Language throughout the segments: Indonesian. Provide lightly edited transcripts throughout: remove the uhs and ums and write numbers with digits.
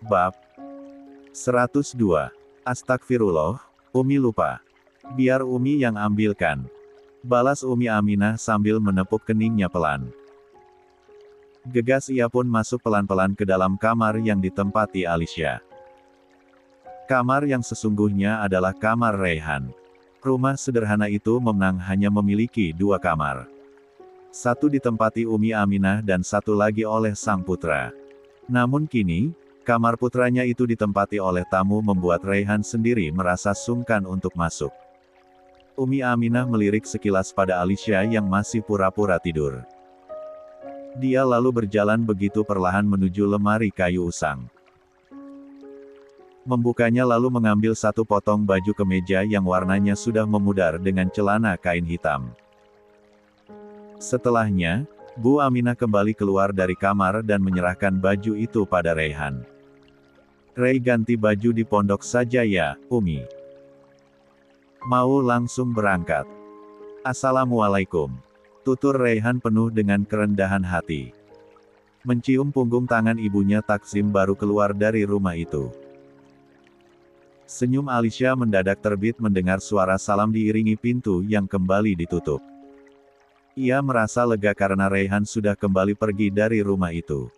Bab 102. Astagfirullah, Umi lupa. Biar Umi yang ambilkan. Balas Umi Aminah sambil menepuk keningnya pelan. Gegas ia pun masuk pelan-pelan ke dalam kamar yang ditempati Alisya. Kamar yang sesungguhnya adalah kamar Raihan. Rumah sederhana itu memang hanya memiliki 2 kamar. Satu ditempati Umi Aminah dan satu lagi oleh sang putra. Namun kini, kamar putranya itu ditempati oleh tamu membuat Raihan sendiri merasa sungkan untuk masuk. Umi Aminah melirik sekilas pada Alisya yang masih pura-pura tidur. Dia lalu berjalan begitu perlahan menuju lemari kayu usang. Membukanya lalu mengambil satu potong baju kemeja yang warnanya sudah memudar dengan celana kain hitam. Setelahnya, Bu Aminah kembali keluar dari kamar dan menyerahkan baju itu pada Raihan. "Rai ganti baju di pondok saja ya, Umi. Mau langsung berangkat." "Assalamualaikum," tutur Raihan penuh dengan kerendahan hati. Mencium punggung tangan ibunya Taksim baru keluar dari rumah itu. Senyum Alisya mendadak terbit mendengar suara salam diiringi pintu yang kembali ditutup. Ia merasa lega karena Raihan sudah kembali pergi dari rumah itu.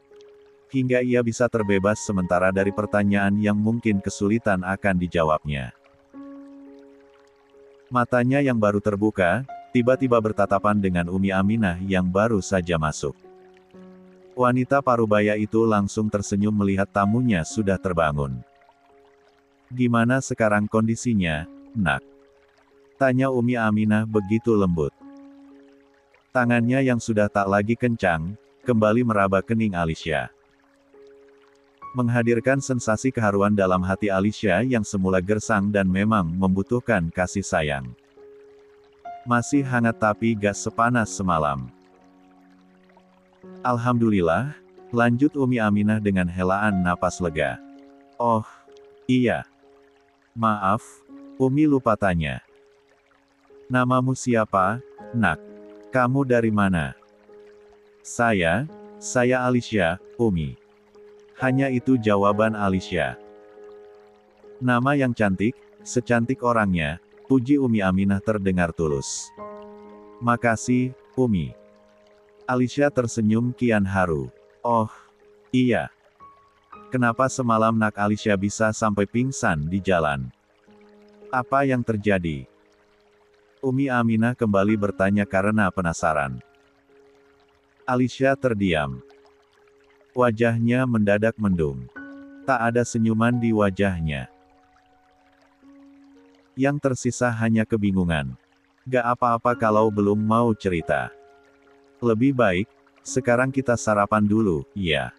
Hingga ia bisa terbebas sementara dari pertanyaan yang mungkin kesulitan akan dijawabnya. Matanya yang baru terbuka, tiba-tiba bertatapan dengan Umi Aminah yang baru saja masuk. Wanita parubaya itu langsung tersenyum melihat tamunya sudah terbangun. "Gimana sekarang kondisinya, Nak?" tanya Umi Aminah begitu lembut. Tangannya yang sudah tak lagi kencang, kembali meraba kening Alisya. Menghadirkan sensasi keharuan dalam hati Alisya yang semula gersang dan memang membutuhkan kasih sayang. "Masih hangat tapi gak sepanas semalam." "Alhamdulillah," lanjut Umi Aminah dengan helaan napas lega. "Oh, iya. Maaf, Umi lupa tanya. Namamu siapa, Nak? Kamu dari mana?" Saya Alisya, Umi." Hanya itu jawaban Alisya. Nama yang cantik, secantik orangnya, puji Umi Aminah terdengar tulus. "Makasih, Umi." Alisya tersenyum kian haru. "Oh, iya. Kenapa semalam Nak Alisya bisa sampai pingsan di jalan? Apa yang terjadi?" Umi Aminah kembali bertanya karena penasaran. Alisya terdiam. Wajahnya mendadak mendung. Tak ada senyuman di wajahnya. Yang tersisa hanya kebingungan. "Gak apa-apa kalau belum mau cerita. Lebih baik, sekarang kita sarapan dulu, ya.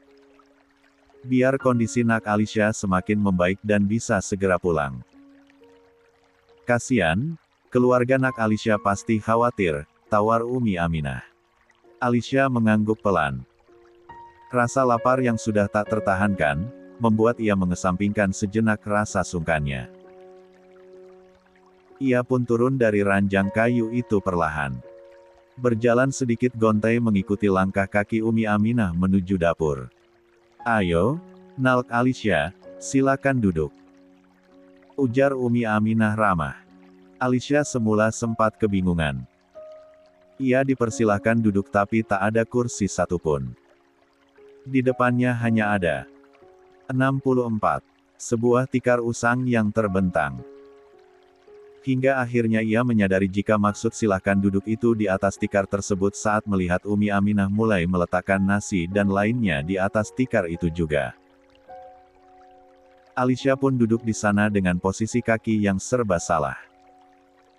Biar kondisi Nak Alisya semakin membaik dan bisa segera pulang. Kasian, keluarga Nak Alisya pasti khawatir," tawar Umi Aminah. Alisya mengangguk pelan. Rasa lapar yang sudah tak tertahankan, membuat ia mengesampingkan sejenak rasa sungkannya. Ia pun turun dari ranjang kayu itu perlahan. Berjalan sedikit gontai mengikuti langkah kaki Umi Aminah menuju dapur. "Ayo, Nak Alisya, silakan duduk," ujar Umi Aminah ramah. Alisya semula sempat kebingungan. Ia dipersilahkan duduk tapi tak ada kursi satupun. Di depannya hanya ada 64. Sebuah tikar usang yang terbentang. Hingga akhirnya ia menyadari jika maksud "silakan duduk" itu di atas tikar tersebut saat melihat Umi Aminah mulai meletakkan nasi dan lainnya di atas tikar itu juga. Alisya pun duduk di sana dengan posisi kaki yang serba salah.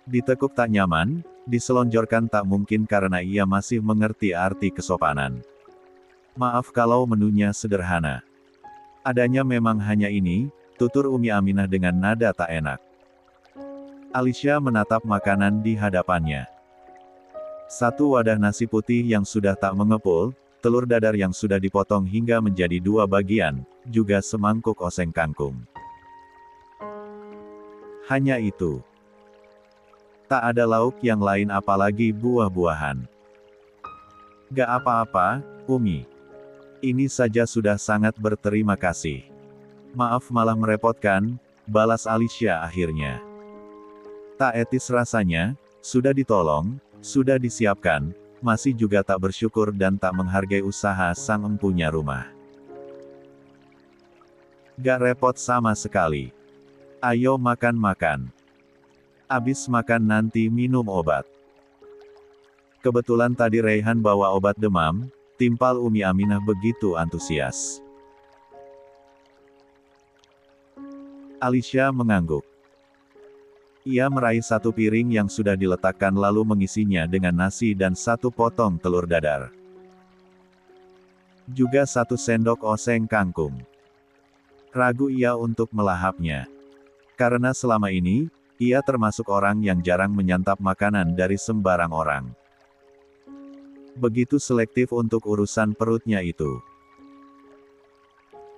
Ditekuk tak nyaman, diselonjorkan tak mungkin karena ia masih mengerti arti kesopanan. "Maaf kalau menunya sederhana. Adanya memang hanya ini," tutur Umi Aminah dengan nada tak enak. Alisya menatap makanan di hadapannya. Satu wadah nasi putih yang sudah tak mengepul, telur dadar yang sudah dipotong hingga menjadi 2 bagian, juga semangkuk oseng kangkung. Hanya itu. Tak ada lauk yang lain apalagi buah-buahan. "Gak apa-apa, Umi. Ini saja sudah sangat berterima kasih." Maaf malah merepotkan, balas Alicia akhirnya. Tak etis rasanya, sudah ditolong, sudah disiapkan, masih juga tak bersyukur dan tak menghargai usaha sang empunya rumah. Gak repot sama sekali. Ayo makan-makan. Abis makan nanti minum obat. Kebetulan tadi Raihan bawa obat demam, timpal Umi Aminah begitu antusias. Alicia mengangguk. Ia meraih satu piring yang sudah diletakkan lalu mengisinya dengan nasi dan satu potong telur dadar. Juga satu sendok oseng kangkung. Ragu ia untuk melahapnya. Karena selama ini, ia termasuk orang yang jarang menyantap makanan dari sembarang orang. Begitu selektif untuk urusan perutnya itu.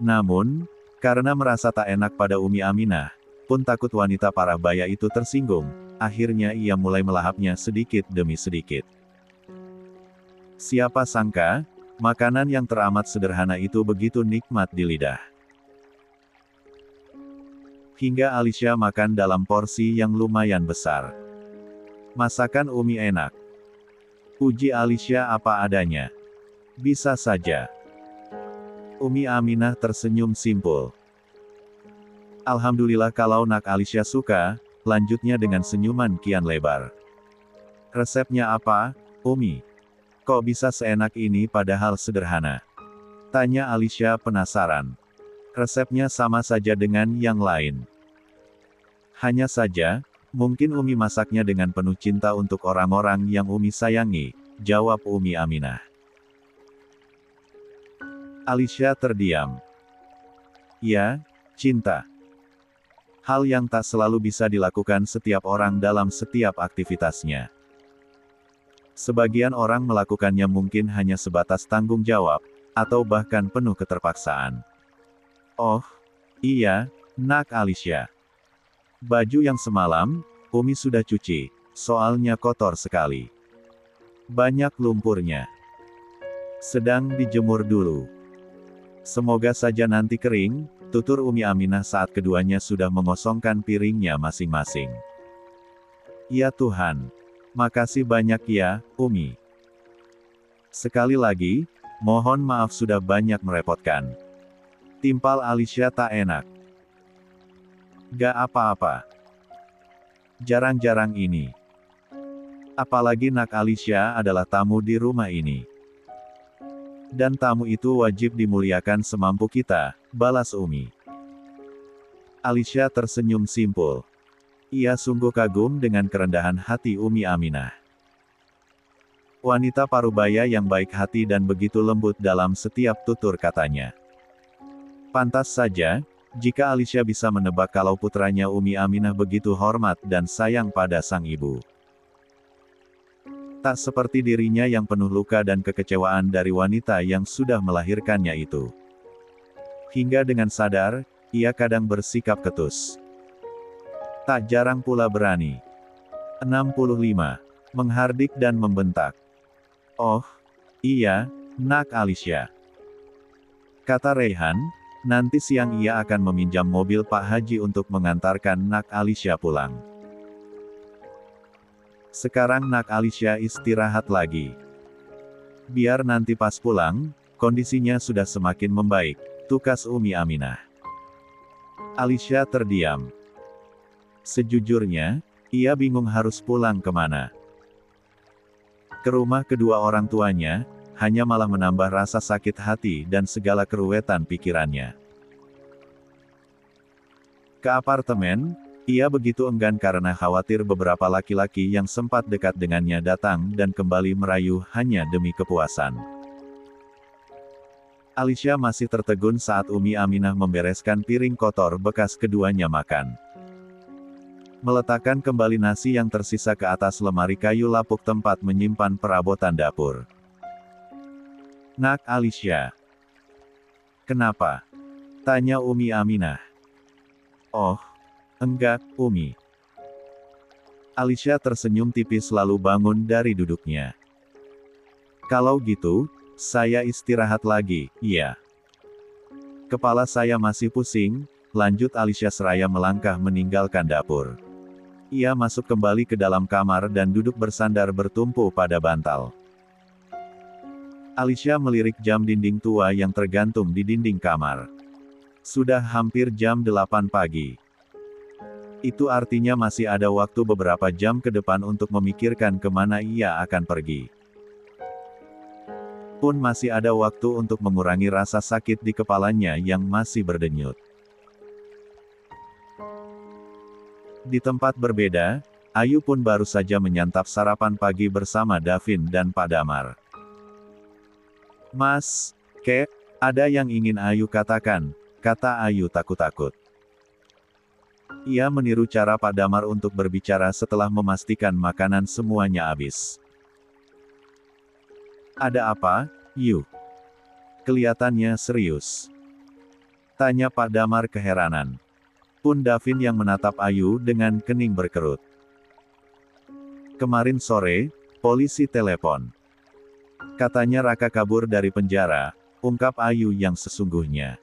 Namun, karena merasa tak enak pada Umi Aminah, pun takut wanita parah baya itu tersinggung, akhirnya ia mulai melahapnya sedikit demi sedikit. Siapa sangka, makanan yang teramat sederhana itu begitu nikmat di lidah. Hingga Alicia makan dalam porsi yang lumayan besar. Masakan Umi enak. Puji Alicia apa adanya. Bisa saja. Umi Aminah tersenyum simpul. Alhamdulillah kalau Nak Alicia suka, lanjutnya dengan senyuman kian lebar. Resepnya apa, Umi? Kok bisa seenak ini padahal sederhana? Tanya Alicia penasaran. Resepnya sama saja dengan yang lain. Hanya saja, mungkin Umi masaknya dengan penuh cinta untuk orang-orang yang Umi sayangi, jawab Umi Aminah. Alicia terdiam. Ya, cinta. Hal yang tak selalu bisa dilakukan setiap orang dalam setiap aktivitasnya. Sebagian orang melakukannya mungkin hanya sebatas tanggung jawab, atau bahkan penuh keterpaksaan. Oh, iya, Nak Alicia. Baju yang semalam, Umi sudah cuci, soalnya kotor sekali. Banyak lumpurnya. Sedang dijemur dulu. Semoga saja nanti kering, tutur Umi Aminah saat keduanya sudah mengosongkan piringnya masing-masing. Ya Tuhan. Makasih banyak ya, Umi. Sekali lagi, mohon maaf sudah banyak merepotkan. Timpal Alicia tak enak. Gak apa-apa. Jarang-jarang ini. Apalagi Nak Alicia adalah tamu di rumah ini. Dan tamu itu wajib dimuliakan semampu kita, balas Umi. Alicia tersenyum simpul. Ia sungguh kagum dengan kerendahan hati Umi Aminah. Wanita parubaya yang baik hati dan begitu lembut dalam setiap tutur katanya. Pantas saja, jika Alicia bisa menebak kalau putranya Umi Aminah begitu hormat dan sayang pada sang ibu. Tak seperti dirinya yang penuh luka dan kekecewaan dari wanita yang sudah melahirkannya itu. Hingga dengan sadar, ia kadang bersikap ketus. Tak jarang pula berani. 65. Menghardik dan membentak. Oh, iya, Nak Alicia. Kata Raihan, nanti siang ia akan meminjam mobil Pak Haji untuk mengantarkan Nak Alicia pulang. Sekarang Nak Alicia istirahat lagi. Biar nanti pas pulang, kondisinya sudah semakin membaik, tukas Umi Aminah. Alicia terdiam. Sejujurnya, ia bingung harus pulang kemana. Ke rumah kedua orang tuanya, hanya malah menambah rasa sakit hati dan segala keruwetan pikirannya. Ke apartemen, ia begitu enggan karena khawatir beberapa laki-laki yang sempat dekat dengannya datang dan kembali merayu hanya demi kepuasan. Alicia masih tertegun saat Umi Aminah membereskan piring kotor bekas keduanya makan. Meletakkan kembali nasi yang tersisa ke atas lemari kayu lapuk tempat menyimpan perabotan dapur. Nak Alicia. Kenapa? Tanya Umi Aminah. Oh. Enggak, Umi. Alicia tersenyum tipis lalu bangun dari duduknya. Kalau gitu, saya istirahat lagi, iya. Kepala saya masih pusing, lanjut Alicia seraya melangkah meninggalkan dapur. Ia masuk kembali ke dalam kamar dan duduk bersandar bertumpu pada bantal. Alicia melirik jam dinding tua yang tergantung di dinding kamar. Sudah hampir jam 8 pagi. Itu artinya masih ada waktu beberapa jam ke depan untuk memikirkan kemana ia akan pergi. Pun masih ada waktu untuk mengurangi rasa sakit di kepalanya yang masih berdenyut. Di tempat berbeda, Ayu pun baru saja menyantap sarapan pagi bersama Davin dan Pak Damar. "Mas, Kek, ada yang ingin Ayu katakan," kata Ayu takut-takut. Ia meniru cara Pak Damar untuk berbicara setelah memastikan makanan semuanya habis. "Ada apa, Yu?" Kelihatannya serius, tanya Pak Damar keheranan. Pun Davin yang menatap Ayu dengan kening berkerut. "Kemarin sore, polisi telepon. Katanya Raka kabur dari penjara," ungkap Ayu yang sesungguhnya.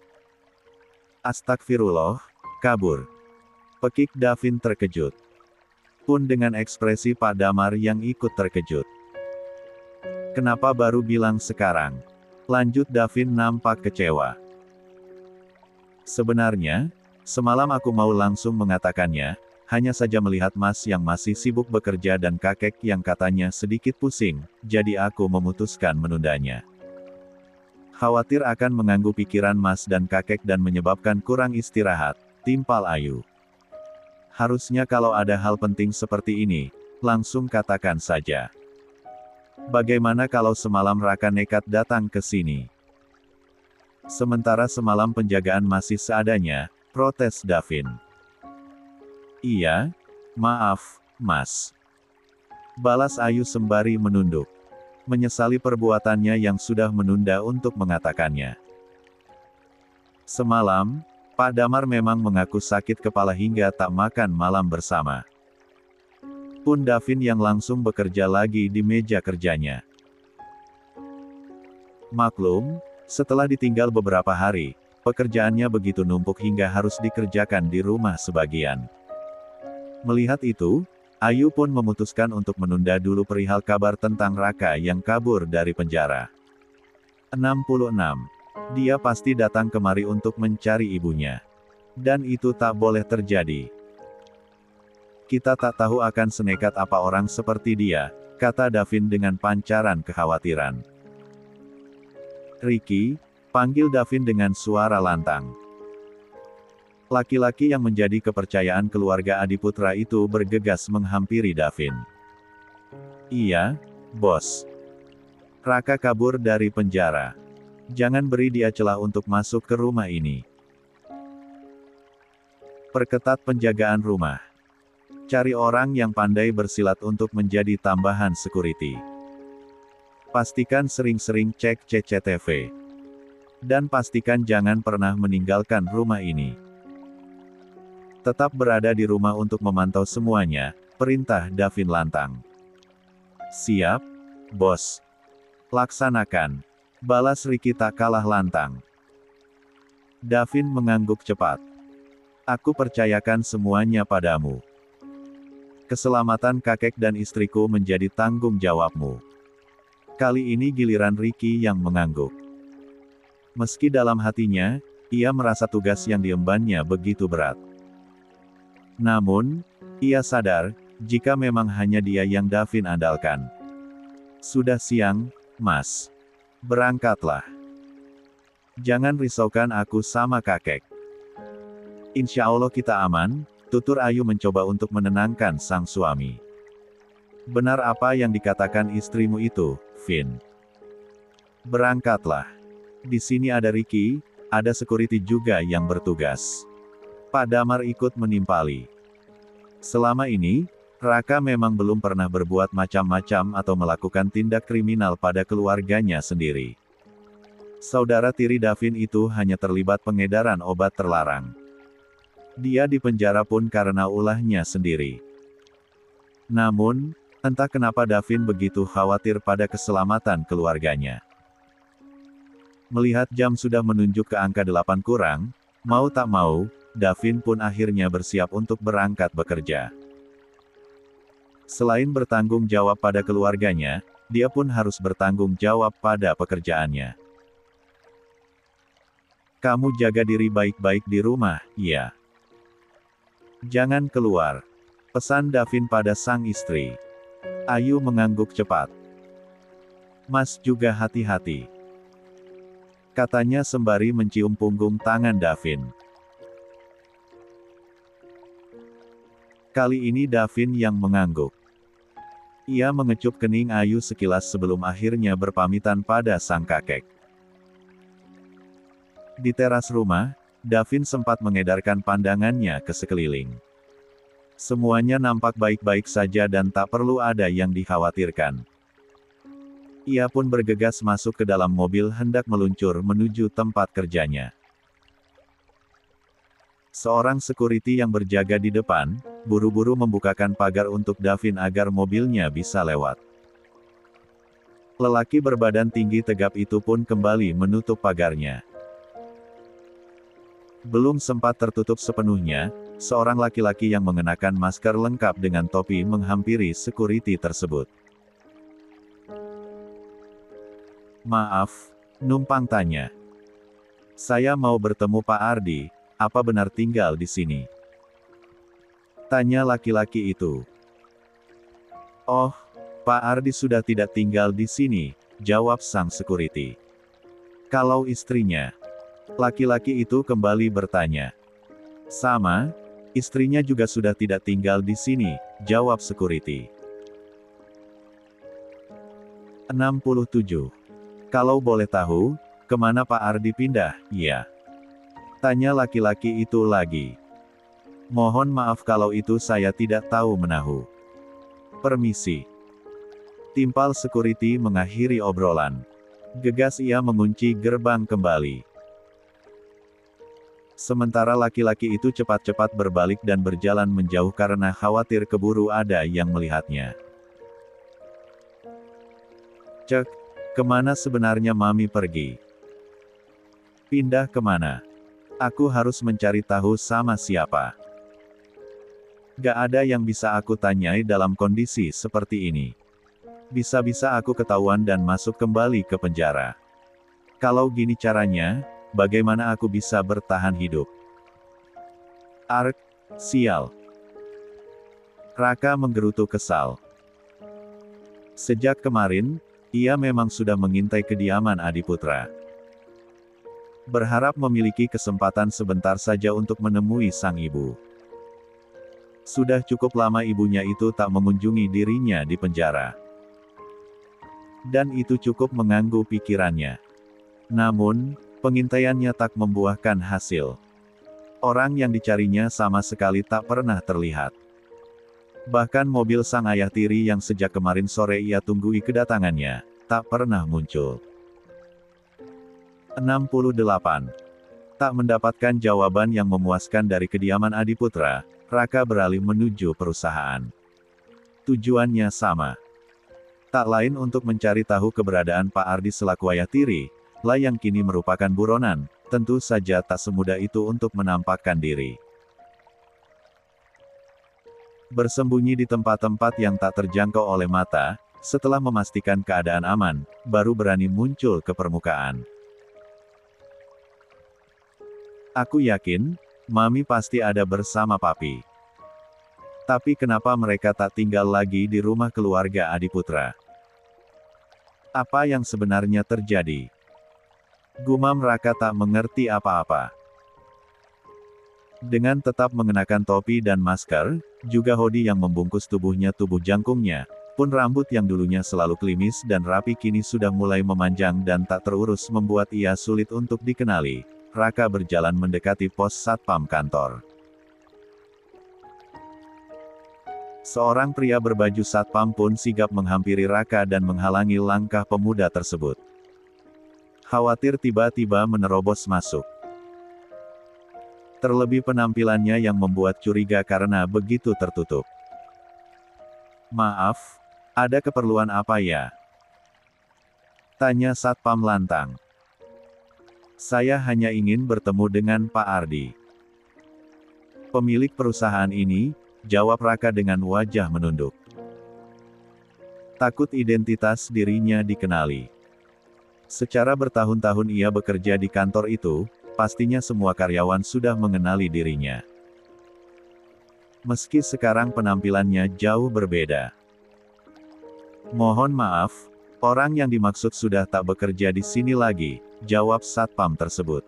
"Astagfirullah, kabur?" Pekik Davin terkejut. Pun dengan ekspresi Pak Damar yang ikut terkejut. "Kenapa baru bilang sekarang?" lanjut Davin nampak kecewa. "Sebenarnya, semalam aku mau langsung mengatakannya, hanya saja melihat Mas yang masih sibuk bekerja dan kakek yang katanya sedikit pusing, jadi aku memutuskan menundanya. Khawatir akan mengganggu pikiran Mas dan kakek dan menyebabkan kurang istirahat," timpal Ayu. "Harusnya kalau ada hal penting seperti ini, langsung katakan saja. Bagaimana kalau semalam Raka nekat datang ke sini? Sementara semalam penjagaan masih seadanya," protes Davin. "Iya, maaf, Mas," balas Ayu sembari menunduk. Menyesali perbuatannya yang sudah menunda untuk mengatakannya. Semalam, Pak Damar memang mengaku sakit kepala hingga tak makan malam bersama. Pun Davin yang langsung bekerja lagi di meja kerjanya. Maklum, setelah ditinggal beberapa hari, pekerjaannya begitu numpuk hingga harus dikerjakan di rumah sebagian. Melihat itu, Ayu pun memutuskan untuk menunda dulu perihal kabar tentang Raka yang kabur dari penjara. 66. Dia pasti datang kemari untuk mencari ibunya. Dan itu tak boleh terjadi. "Kita tak tahu akan senekat apa orang seperti dia," kata Davin dengan pancaran kekhawatiran. "Ricky," panggil Davin dengan suara lantang. Laki-laki yang menjadi kepercayaan keluarga Adiputra itu bergegas menghampiri Davin. "Iya, Bos. Raka kabur dari penjara. Jangan beri dia celah untuk masuk ke rumah ini. Perketat penjagaan rumah. Cari orang yang pandai bersilat untuk menjadi tambahan security. Pastikan sering-sering cek CCTV. Dan pastikan jangan pernah meninggalkan rumah ini. Tetap berada di rumah untuk memantau semuanya," perintah Davin lantang. "Siap, Bos. Laksanakan," balas Ricky tak kalah lantang. Davin mengangguk cepat. "Aku percayakan semuanya padamu. Keselamatan kakek dan istriku menjadi tanggung jawabmu." Kali ini giliran Ricky yang mengangguk. Meski dalam hatinya, ia merasa tugas yang diembannya begitu berat. Namun, ia sadar, jika memang hanya dia yang Davin andalkan. "Sudah siang, Mas. Berangkatlah. Jangan risaukan aku sama kakek. Insya Allah kita aman," tutur Ayu mencoba untuk menenangkan sang suami. "Benar apa yang dikatakan istrimu itu, Vin. Berangkatlah. Di sini ada Ricky, ada security juga yang bertugas." Pak Damar ikut menimpali. Selama ini, Raka memang belum pernah berbuat macam-macam atau melakukan tindak kriminal pada keluarganya sendiri. Saudara tiri Davin itu hanya terlibat pengedaran obat terlarang. Dia dipenjara pun karena ulahnya sendiri. Namun, entah kenapa Davin begitu khawatir pada keselamatan keluarganya. Melihat jam sudah menunjuk ke angka 8 kurang, mau tak mau, Davin pun akhirnya bersiap untuk berangkat bekerja. Selain bertanggung jawab pada keluarganya, dia pun harus bertanggung jawab pada pekerjaannya. Kamu jaga diri baik-baik di rumah, ya. Jangan keluar. Pesan Davin pada sang istri. Ayu mengangguk cepat. Mas juga hati-hati. Katanya sembari mencium punggung tangan Davin. Kali ini Davin yang mengangguk. Ia mengecup kening Ayu sekilas sebelum akhirnya berpamitan pada sang kakek. Di teras rumah, Davin sempat mengedarkan pandangannya ke sekeliling. Semuanya nampak baik-baik saja dan tak perlu ada yang dikhawatirkan. Ia pun bergegas masuk ke dalam mobil hendak meluncur menuju tempat kerjanya. Seorang security yang berjaga di depan, buru-buru membukakan pagar untuk Davin agar mobilnya bisa lewat. Lelaki berbadan tinggi tegap itu pun kembali menutup pagarnya. Belum sempat tertutup sepenuhnya, seorang laki-laki yang mengenakan masker lengkap dengan topi menghampiri security tersebut. Maaf, numpang tanya. Saya mau bertemu Pak Ardi. Apa benar tinggal di sini? Tanya laki-laki itu. Oh, Pak Ardi sudah tidak tinggal di sini, jawab sang security. Kalau istrinya? Laki-laki itu kembali bertanya. Sama, istrinya juga sudah tidak tinggal di sini, jawab security. 67. Kalau boleh tahu, kemana Pak Ardi pindah, ya? Tanya laki-laki itu lagi. Mohon maaf kalau itu saya tidak tahu menahu. Permisi. Timpal security mengakhiri obrolan. Gegas ia mengunci gerbang kembali. Sementara laki-laki itu cepat-cepat berbalik dan berjalan menjauh karena khawatir keburu ada yang melihatnya. Cek, kemana sebenarnya Mami pergi? Pindah kemana? Aku harus mencari tahu sama siapa. Gak ada yang bisa aku tanyai dalam kondisi seperti ini. Bisa-bisa aku ketahuan dan masuk kembali ke penjara. Kalau gini caranya, bagaimana aku bisa bertahan hidup? Ark, sial. Raka menggerutu kesal. Sejak kemarin, ia memang sudah mengintai kediaman Adiputra. Berharap memiliki kesempatan sebentar saja untuk menemui sang ibu. Sudah cukup lama ibunya itu tak mengunjungi dirinya di penjara. Dan itu cukup mengganggu pikirannya. Namun, pengintaiannya tak membuahkan hasil. Orang yang dicarinya sama sekali tak pernah terlihat. Bahkan mobil sang ayah tiri yang sejak kemarin sore ia tunggui kedatangannya, tak pernah muncul. 68. Tak mendapatkan jawaban yang memuaskan dari kediaman Adiputra, Raka beralih menuju perusahaan. Tujuannya sama. Tak lain untuk mencari tahu keberadaan Pak Ardi selaku ayah tiri, lah yang kini merupakan buronan, tentu saja tak semudah itu untuk menampakkan diri. Bersembunyi di tempat-tempat yang tak terjangkau oleh mata, setelah memastikan keadaan aman, baru berani muncul ke permukaan. Aku yakin, Mami pasti ada bersama Papi. Tapi kenapa mereka tak tinggal lagi di rumah keluarga Adiputra? Apa yang sebenarnya terjadi? Gumam Raka tak mengerti apa-apa. Dengan tetap mengenakan topi dan masker, juga hoodie yang membungkus tubuhnya tubuh jangkungnya, pun rambut yang dulunya selalu klimis dan rapi kini sudah mulai memanjang dan tak terurus membuat ia sulit untuk dikenali. Raka berjalan mendekati pos satpam kantor. Seorang pria berbaju satpam pun sigap menghampiri Raka dan menghalangi langkah pemuda tersebut. Khawatir tiba-tiba menerobos masuk. Terlebih penampilannya yang membuat curiga karena begitu tertutup. Maaf, ada keperluan apa ya? Tanya satpam lantang. Saya hanya ingin bertemu dengan Pak Ardi. Pemilik perusahaan ini, jawab Raka dengan wajah menunduk. Takut identitas dirinya dikenali. Secara bertahun-tahun ia bekerja di kantor itu, pastinya semua karyawan sudah mengenali dirinya. Meski sekarang penampilannya jauh berbeda. Mohon maaf, orang yang dimaksud sudah tak bekerja di sini lagi, jawab satpam tersebut.